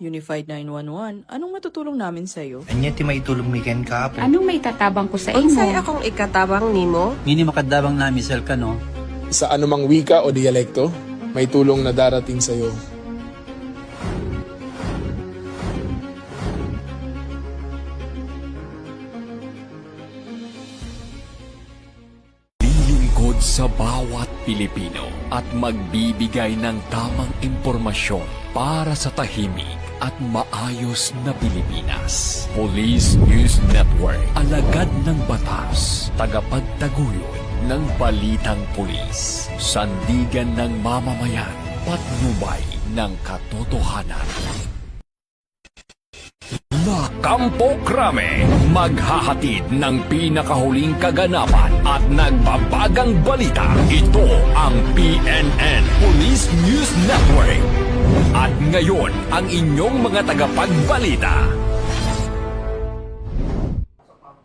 Unified 911, anong matutulong namin sa'yo? Anya ti may tulong miken ka po. Anong may tatabang ko sa imo? Unsay akong ikatabang nimo? Ngini makadabang na misel ka no. Sa anumang wika o dialekto, may tulong na darating sa iyo. Lilingkod sa bawat Pilipino at magbibigay ng tamang impormasyon para sa tahimik at maayos na Pilipinas. Police News Network, alagad ng batas, tagapagtaguyod ng balitang pulis, sandigan ng mamamayan, patnubay ng katotohanan. La Campo Crame, maghahatid ng pinakahuling kaganapan at nagbabagang balita. Ito ang PNN Police News Network. At ngayon, ang inyong mga tagapagbalita.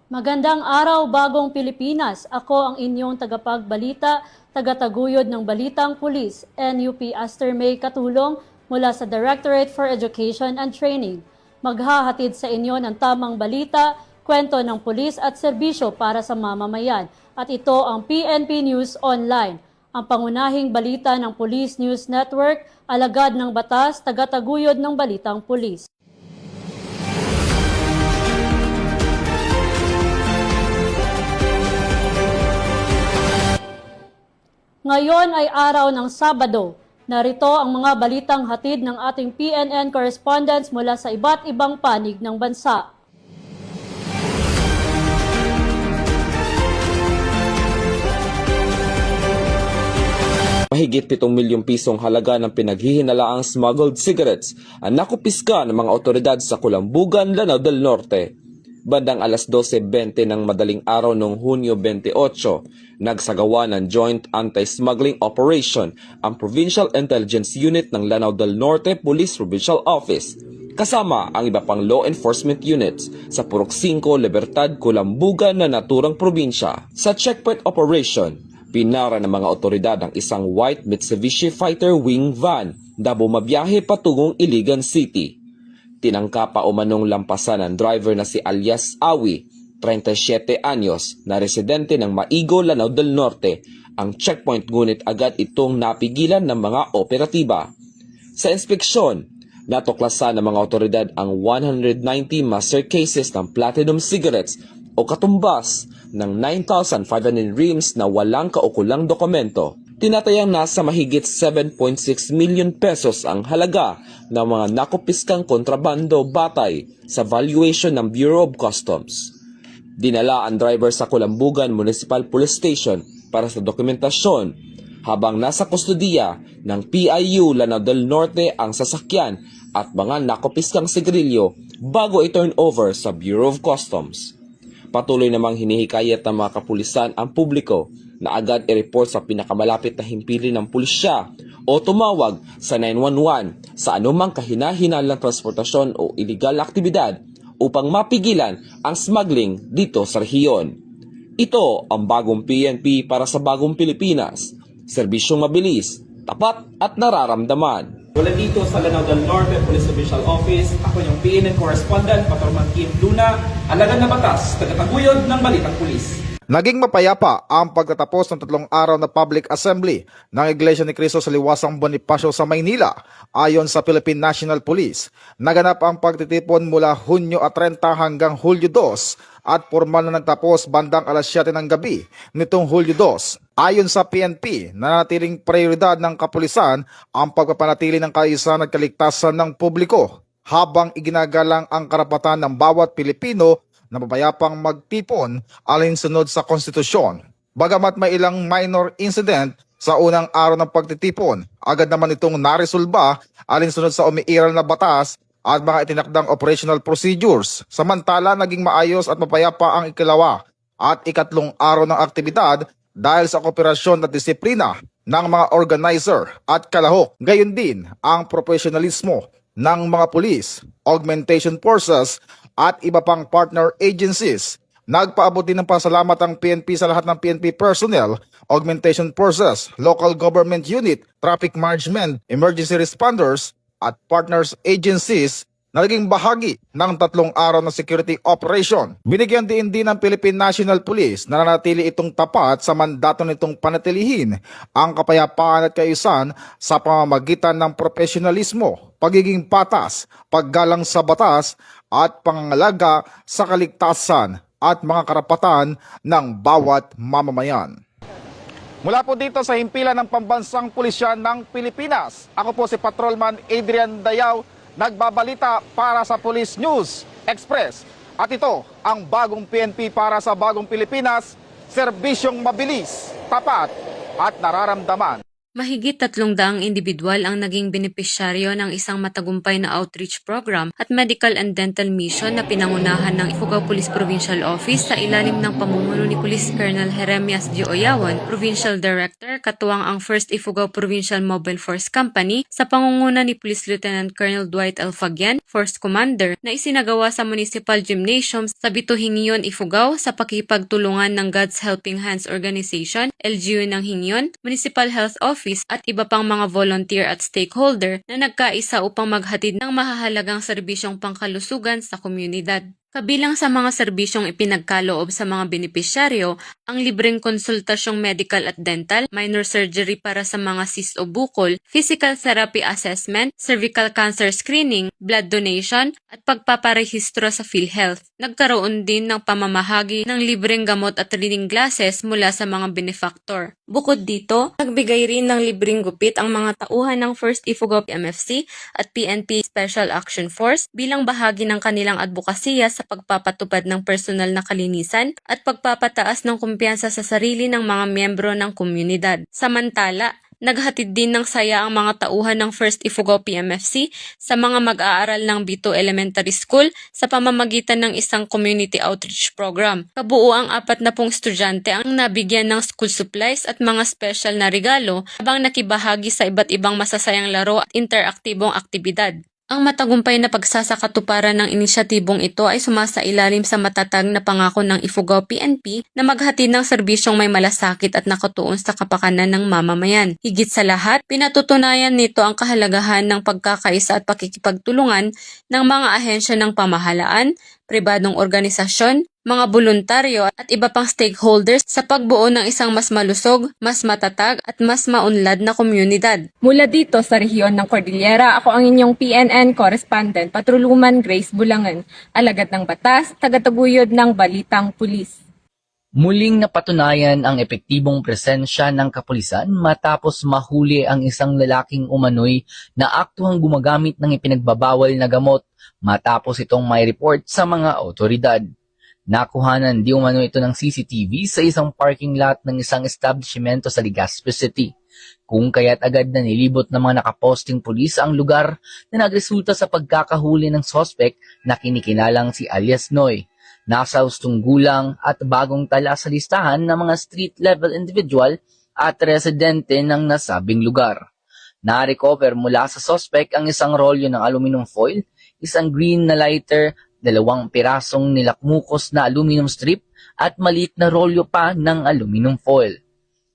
Magandang araw, Bagong Pilipinas. Ako ang inyong tagapagbalita, tagataguyod ng Balitang Pulis, NUP Aster May Katulong mula sa Directorate for Education and Training. Maghahatid sa inyo ng tamang balita, kwento ng pulis at serbisyo para sa mamamayan. At ito ang PNP News Online, ang pangunahing balita ng Police News Network, alagad ng batas, tagataguyod ng Balitang Pulis. Ngayon ay araw ng Sabado. Narito ang mga balitang hatid ng ating PNN correspondents mula sa iba't ibang panig ng bansa. Mahigit 7 milyong pisong halaga ng pinaghihinalaang smuggled cigarettes ang nakupiska ng mga otoridad sa Kulambugan, Lanao del Norte. Bandang alas 12:20 ng madaling araw noong Hunyo 28, nagsagawa ng Joint Anti-Smuggling Operation ang Provincial Intelligence Unit ng Lanao del Norte Police Provincial Office, kasama ang iba pang law enforcement units sa Purok 5, Libertad, Kulambugan na naturang probinsya. Sa checkpoint operation, pinara ng mga otoridad ang isang white Mitsubishi Fighter Wing van na bumabiyahe patungong Iligan City. Tinangka pa umanong lampasan ng driver na si alias Awi, 37 anyos, na residente ng Maigo, Lanao del Norte, ang checkpoint ngunit agad itong napigilan ng mga operatiba. Sa inspeksyon, natuklasan ng mga otoridad ang 190 master cases ng platinum cigarettes o katumbas ng 9,500 reams na walang kaukulang dokumento. Tinatayang nasa mahigit 7.6 million pesos ang halaga ng mga nakupiskang kontrabando batay sa valuation ng Bureau of Customs. Dinala ang driver sa Kulambugan Municipal Police Station para sa dokumentasyon, habang nasa kustudiya ng PIU Lanao del Norte ang sasakyan at mga nakupiskang sigarilyo bago i-turn over sa Bureau of Customs. Patuloy namang hinihikayat ng mga kapulisan ang publiko na agad i-report sa pinakamalapit na himpili ng pulisya o tumawag sa 911 sa anumang kahina-hinalang transportasyon o iligal na aktibidad upang mapigilan ang smuggling dito sa rehiyon. Ito ang bagong PNP para sa bagong Pilipinas. Serbisyong mabilis, tapat at nararamdaman. Mula dito sa Lanao del Norte Police Official Office, ako yung PNN Correspondent, Patrolman Kim Luna, alagad na batas, tagataguyod ng Balitang Pulis. Naging mapayapa ang pagtatapos ng 3 araw na public assembly ng Iglesia ni Cristo sa Liwasang Bonifacio sa Maynila. Ayon sa Philippine National Police, naganap ang pagtitipon mula Hunyo 30 hanggang Hulyo 2 at formal na nagtapos bandang alas 7 ng gabi nitong Hulyo 2. Ayon sa PNP, nanatiling prioridad ng kapulisan ang pagpapanatili ng kaayusan at kaligtasan ng publiko habang iginagalang ang karapatan ng bawat Pilipino na mapayapang magtipon alinsunod sa konstitusyon. Bagamat may ilang minor incident sa unang araw ng pagtitipon, agad naman itong naresolba alinsunod sa umiiral na batas at mga itinakdang operational procedures. Samantala, naging maayos at mapayapa ang ikalawa at ikatlong araw ng aktibidad dahil sa kooperasyon at disiplina ng mga organizer at kalahok. Gayon din ang profesionalismo ng mga pulis, augmentation forces at iba pang partner agencies. Nagpaabot din ng pasalamat ang PNP sa lahat ng PNP personnel, augmentation forces, local government unit, traffic management, emergency responders at partners agencies na naging bahagi ng 3 araw na security operation. Binigyan din ng Philippine National Police na nanatili itong tapat sa mandato nitong panatilihin ang kapayapaan at kaayusan sa pamamagitan ng profesionalismo, pagiging patas, paggalang sa batas at pangangalaga sa kaligtasan at mga karapatan ng bawat mamamayan. Mula po dito sa himpilan ng Pambansang Pulisya ng Pilipinas, ako po si Patrolman Adrian Dayaw, nagbabalita para sa Police News Express. At ito ang bagong PNP para sa bagong Pilipinas, serbisyong mabilis, tapat at nararamdaman. Mahigit 300 individual ang naging benepisyaryo ng isang matagumpay na outreach program at medical and dental mission na pinangunahan ng Ifugao Police Provincial Office sa ilalim ng pamumuno ni Police Colonel Jeremias G. Oyawan, Provincial Director, katuwang ang 1st Ifugao Provincial Mobile Force Company sa pangunguna ni Police Lieutenant Colonel Dwight L. Fagian, Force Commander, na isinagawa sa Municipal Gymnasium sa Bito-Hingyon, Ifugao sa pakipagtulungan ng God's Helping Hands Organization, LGU ng Hingyon, Municipal Health Office at iba pang mga volunteer at stakeholder na nagkaisa upang maghatid ng mahahalagang serbisyong pangkalusugan sa komunidad. Kabilang sa mga serbisyong ipinagkaloob sa mga benepisyaryo, ang libreng konsultasyong medical at dental, minor surgery para sa mga cyst o bukol, physical therapy assessment, cervical cancer screening, blood donation, at pagpaparehistro sa PhilHealth. Nagkaroon din ng pamamahagi ng libreng gamot at reading glasses mula sa mga benefactor. Bukod dito, nagbigay rin ng libreng gupit ang mga tauhan ng 1st Ifugao MFC at PNP Special Action Force bilang bahagi ng kanilang advokasya sa pagpapatupad ng personal na kalinisan at pagpapataas ng kumpiyansa sa sarili ng mga miyembro ng komunidad. Samantala, naghatid din ng saya ang mga tauhan ng 1st Ifugao PMFC sa mga mag-aaral ng Bito Elementary School sa pamamagitan ng isang community outreach program. Kabuo ang 40 estudyante ang nabigyan ng school supplies at mga special na regalo habang nakibahagi sa iba't ibang masasayang laro at interaktibong aktibidad. Ang matagumpay na pagsasakatuparan ng inisyatibong ito ay sumasailalim sa matatag na pangako ng Ifugao PNP na maghatid ng serbisyong may malasakit at nakatuon sa kapakanan ng mamamayan. Higit sa lahat, pinatutunayan nito ang kahalagahan ng pagkakaisa at pakikipagtulungan ng mga ahensya ng pamahalaan, pribadong organisasyon, mga voluntaryo at iba pang stakeholders sa pagbuo ng isang mas malusog, mas matatag at mas maunlad na komunidad. Mula dito sa rehiyon ng Cordillera, ako ang inyong PNN correspondent, Patroluman Grace Bulangan, alagad ng batas, tagataguyod ng Balitang Pulis. Muling napatunayan ang epektibong presensya ng kapulisan matapos mahuli ang isang lalaking umano'y na aktuhang gumagamit ng ipinagbabawal na gamot matapos itong may report sa mga otoridad. Nakuhanan di umano ito ng CCTV sa isang parking lot ng isang establishmento sa Legazpi City, kung kaya't agad na nilibot ng mga nakaposting pulis ang lugar na nagresulta sa pagkakahuli ng sospek na kinikinalang si alias Noy. Nasa hustong gulang at bagong tala sa listahan ng mga street-level individual at residente ng nasabing lugar. Na-recover mula sa sospek ang isang rolyo ng aluminum foil, isang green na lighter, 2 pirasong nilakmukos na aluminum strip at maliit na rolyo pa ng aluminum foil.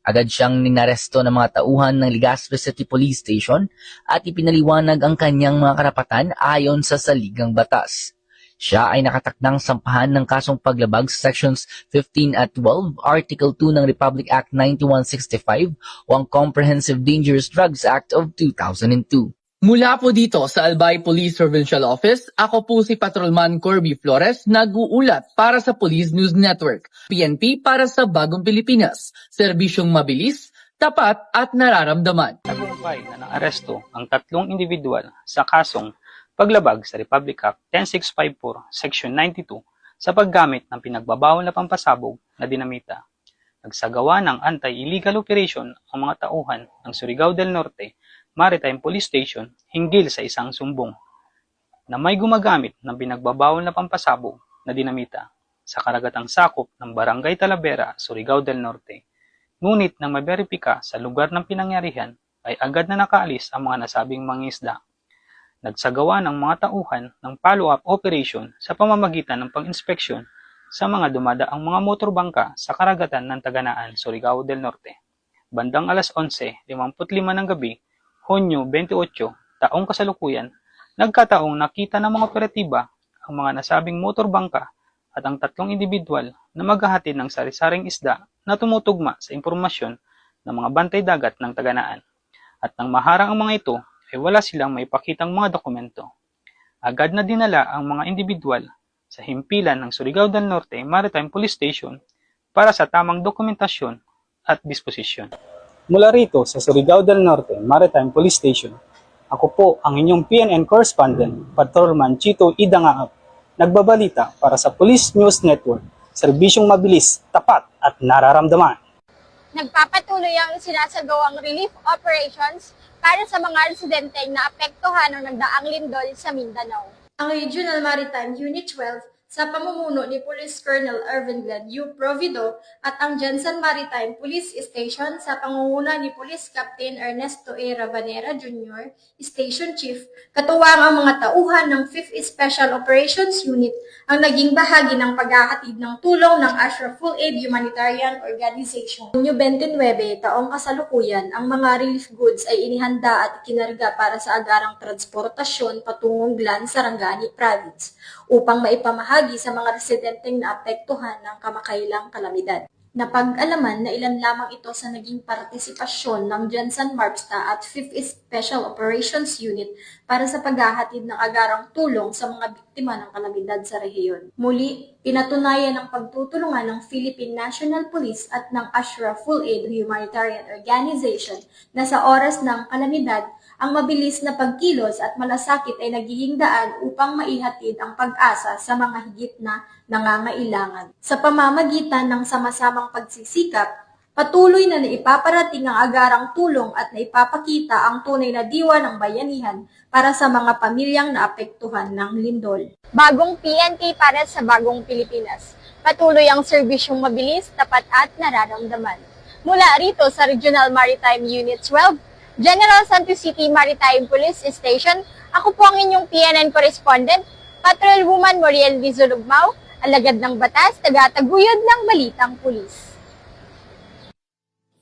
Agad siyang ninaresto ng mga tauhan ng Legazpi City Police Station at ipinaliwanag ang kanyang mga karapatan ayon sa saligang batas. Siya ay nakatakdang sampahan ng kasong paglabag sa Sections 15 at 12, Article 2 ng Republic Act 9165 o ang Comprehensive Dangerous Drugs Act of 2002. Mula po dito sa Albay Police Provincial Office, ako po si Patrolman Corby Flores, nag-uulat para sa Police News Network. PNP para sa Bagong Pilipinas, serbisyong mabilis, tapat at nararamdaman. Tagumpay na naaresto ang 3 individual sa kasong paglabag sa Republic Act 10654, Section 92 sa paggamit ng pinagbabawal na pampasabog na dinamita. Nagsagawa ng anti-illegal operation ang mga tauhan ng Surigao del Norte Maritime Police Station hinggil sa isang sumbong na may gumagamit ng pinagbabawal na pampasabog na dinamita sa karagatang sakop ng Barangay Talavera, Surigao del Norte. Ngunit nang maberipika sa lugar ng pinangyarihan ay agad na nakaalis ang mga nasabing mangingisda. Nagsagawa ng mga tauhan ng follow-up operation sa pamamagitan ng pang-inspeksyon sa mga dumadaang mga motorbangka sa karagatan ng Taganaan, Surigao del Norte. Bandang alas 11:55 ng gabi, Hunyo 28, taong kasalukuyan, nagkataong nakita ng mga operatiba ang mga nasabing motorbangka at ang 3 individual na maghahatid ng sari-saring isda na tumutugma sa impormasyon ng mga bantay dagat ng Taganaan. At nang maharang ang mga ito, ay wala silang maipakitang mga dokumento. Agad na dinala ang mga individual sa himpilan ng Surigao del Norte Maritime Police Station para sa tamang dokumentasyon at disposisyon. Mula rito sa Surigao del Norte Maritime Police Station, ako po ang inyong PNN correspondent, Patrolman Chito Idangaap, nagbabalita para sa Police News Network, serbisyong mabilis, tapat at nararamdaman. Nagpapatuloy ang sinasagawang relief operations para sa mga residenteng naapektuhan ng nagdaang lindol sa Mindanao. Ang Regional Maritime Unit 12 sa pamumuno ni Police Colonel Ervin Glenn U. Provido at ang Jensen Maritime Police Station sa pangunguna ni Police Captain Ernesto A. Rabanera Jr., Station Chief, katuwang ang mga tauhan ng 5th Special Operations Unit ang naging bahagi ng paghahatid ng tulong ng Ashraf Full Aid Humanitarian Organization. Noong 29 taong kasalukuyan, ang mga relief goods ay inihanda at ikinarga para sa agarang transportasyon patungong Glan, Sarangani Province upang maipamahagi sa mga residenteng naapektuhan ng kamakailang kalamidad. Napag-alaman na ilan lamang ito sa naging partisipasyon ng Jensen Marpsta at 5th Special Operations Unit para sa paghahatid ng agarang tulong sa mga biktima ng kalamidad sa rehiyon. Muli, pinatunayan ang pagtutulungan ng Philippine National Police at ng Ashraf Full Aid Humanitarian Organization na sa oras ng kalamidad, ang mabilis na pagkilos at malasakit ay nagiging daan upang maihatid ang pag-asa sa mga higit na nangangailangan. Sa pamamagitan ng sama-samang pagsisikap, patuloy na naipaparating ang agarang tulong at naipapakita ang tunay na diwa ng bayanihan para sa mga pamilyang naapektuhan ng lindol. Bagong PNP para sa bagong Pilipinas. Patuloy ang serbisyong mabilis, tapat at nararamdaman. Mula rito sa Regional Maritime Unit 12, General Santos City Maritime Police Station, ako po ang inyong PNN correspondent, Patrolwoman Moriel Vizolugmao, alagad ng batas, taga-taguyod ng Balitang Pulis.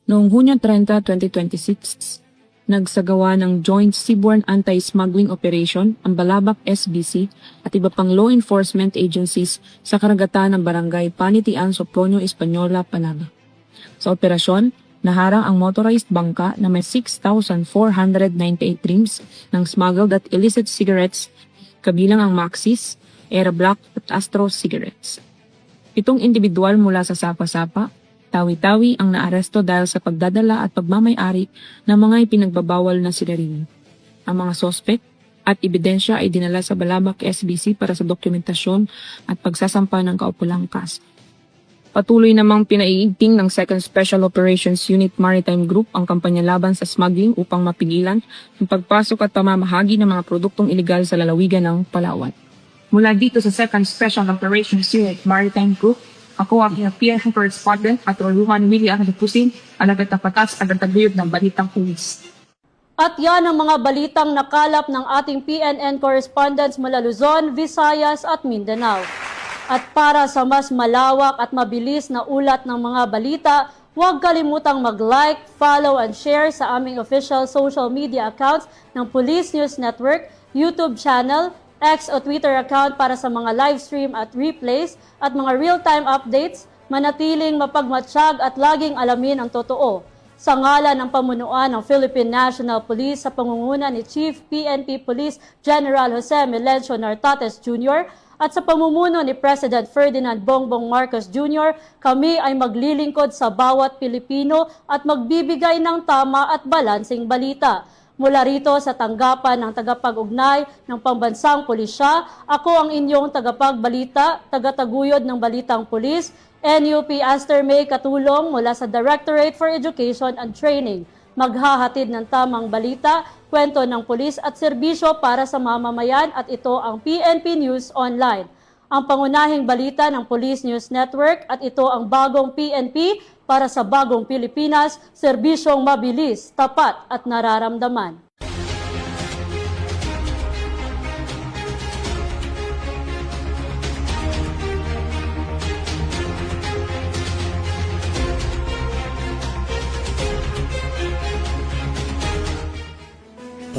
Noong Hunyo 30, 2026, nagsagawa ng Joint Seaborne Anti-Smuggling Operation ang Balabac SBC at iba pang law enforcement agencies sa karagatan ng Barangay Panitian, Sopronio, Española, Panaba. Sa operasyon, naharang ang motorized bangka na may 6,498 rims ng smuggled at illicit cigarettes, kabilang ang Maxis, Era Black at Astro cigarettes. 7 individual mula sa Sapa-Sapa, Tawi-Tawi ang naaresto dahil sa pagdadala at pagmamay-ari ng mga ipinagbabawal na sigarilyo. Ang mga sospek at ebidensya ay dinala sa Balabac SBC para sa dokumentasyon at pagsasampa ng kaukulang kaso. Patuloy namang pinaiigting ng 2nd Special Operations Unit Maritime Group ang kampanya laban sa smuggling upang mapigilan ang pagpasok at pamamahagi ng mga produktong ilegal sa lalawigan ng Palawan. Mula dito sa 2nd Special Operations Unit Maritime Group, ako ang PNN correspondent at Patrolwoman William Pusin, alagad ng batas at taguyod ng Balitang Pulis. At yan ang mga balitang nakalap ng ating PNN correspondents mula Luzon, Visayas at Mindanao. At para sa mas malawak at mabilis na ulat ng mga balita, huwag kalimutang mag-like, follow and share sa aming official social media accounts ng Police News Network, YouTube channel, X o Twitter account para sa mga live stream at replays at mga real-time updates, manatiling mapagmatsyag at laging alamin ang totoo. Sa ngalan ng pamunuan ng Philippine National Police sa pangunguna ni Chief PNP Police General Jose Melencio Nartates Jr., at sa pamumuno ni President Ferdinand Bongbong Marcos Jr., kami ay maglilingkod sa bawat Pilipino at magbibigay ng tama at balansing balita. Mula rito sa tanggapan ng tagapag-ugnay ng Pambansang Pulisya, ako ang inyong tagapagbalita, tagataguyod ng Balitang Pulis, NUP Aster May katulong mula sa Directorate for Education and Training. Maghahatid ng tamang balita, kwento ng pulis at serbisyo para sa mamamayan at ito ang PNP News Online. Ang pangunahing balita ng Police News Network at ito ang bagong PNP para sa bagong Pilipinas, serbisyong mabilis, tapat at nararamdaman.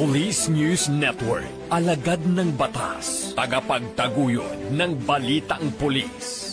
Police News Network. Alagad ng batas. Tagapagtaguyod ng balitang pulis.